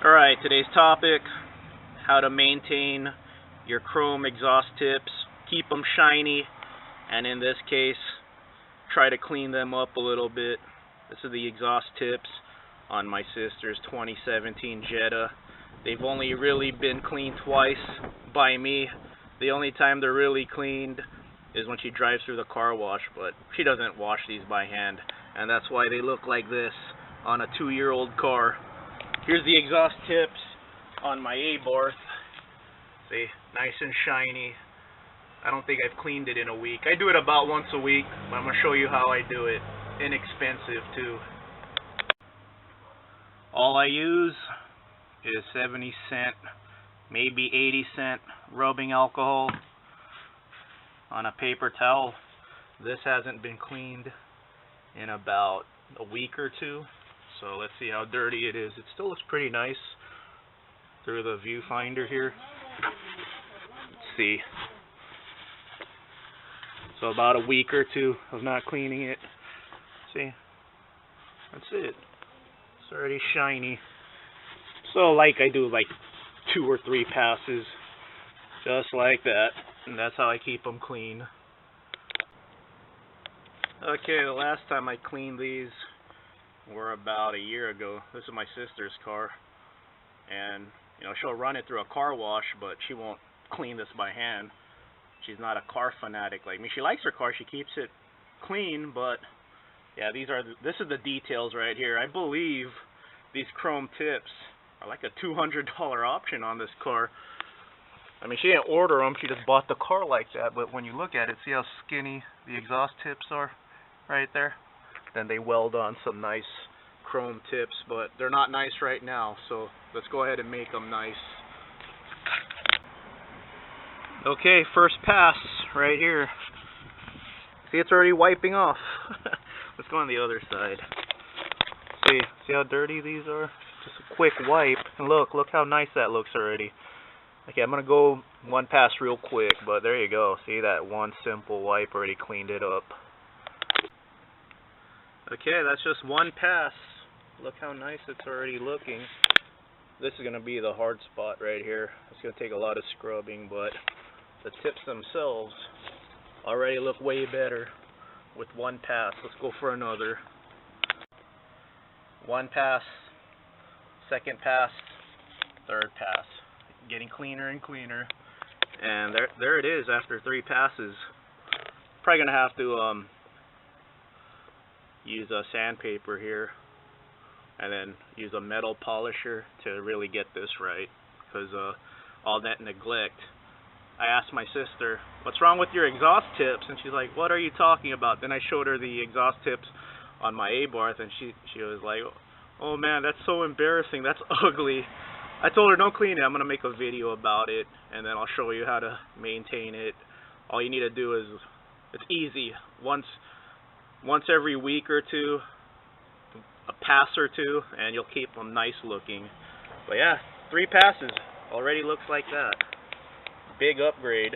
Alright, today's topic, how to maintain your chrome exhaust tips, keep them shiny, and in this case, try to clean them up a little bit. This is the exhaust tips on my sister's 2017 Jetta. They've only really been cleaned twice by me. The only time they're really cleaned is when she drives through the car wash, but she doesn't wash these by hand, and that's why they look like this on a 2-year-old car. Here's the exhaust tips on my A-Barth. See, nice and shiny. I don't think I've cleaned it in a week. I do it about once a week, but I'm going to show you how I do it. Inexpensive too. All I use is 70-cent, maybe 80-cent rubbing alcohol on a paper towel. This hasn't been cleaned in about a week or two. So let's see how dirty it is. It still looks pretty nice through the viewfinder here. Let's see. So about a week or two of not cleaning it. See? That's it. It's already shiny. So like I do like 2 or 3 passes. Just like that. And that's how I keep them clean. Okay, the last time I cleaned these were about a year ago. This is my sister's car, and you know, she'll run it through a car wash, but she won't clean this by hand. She's not a car fanatic like me. She likes her car, she keeps it clean, but yeah, this is the details right here. I believe these chrome tips are like a $200 option on this car. I mean, she didn't order them, she just bought the car like that, but when you look at it, see how skinny the exhaust tips are right there? Then they weld on some nice chrome tips, but they're not nice right now, so let's go ahead and make them nice. Okay, first pass right here. See, it's already wiping off. Let's go on the other side. See how dirty these are? Just a quick wipe, and look how nice that looks already. Okay, I'm gonna go one pass real quick, but there you go. See, that one simple wipe already cleaned it up. Okay, that's just one pass. Look how nice it's already looking. This is going to be the hard spot right here. It's going to take a lot of scrubbing, but the tips themselves already look way better with one pass. Let's go for another. One pass, second pass, third pass. Getting cleaner and cleaner. And there it is after 3 passes. Probably going to have to use a sandpaper here and then use a metal polisher to really get this right, because all that neglect. I asked my sister, what's wrong with your exhaust tips? And she's like, what are you talking about? Then I showed her the exhaust tips on my A-Barth, and she was like, oh man, that's so embarrassing, that's ugly. I told her, don't clean it, I'm going to make a video about it, and then I'll show you how to maintain it. All you need to do is, it's easy. Once every week or two, a pass or two, and you'll keep them nice looking. But yeah, 3 passes already looks like that. Big upgrade.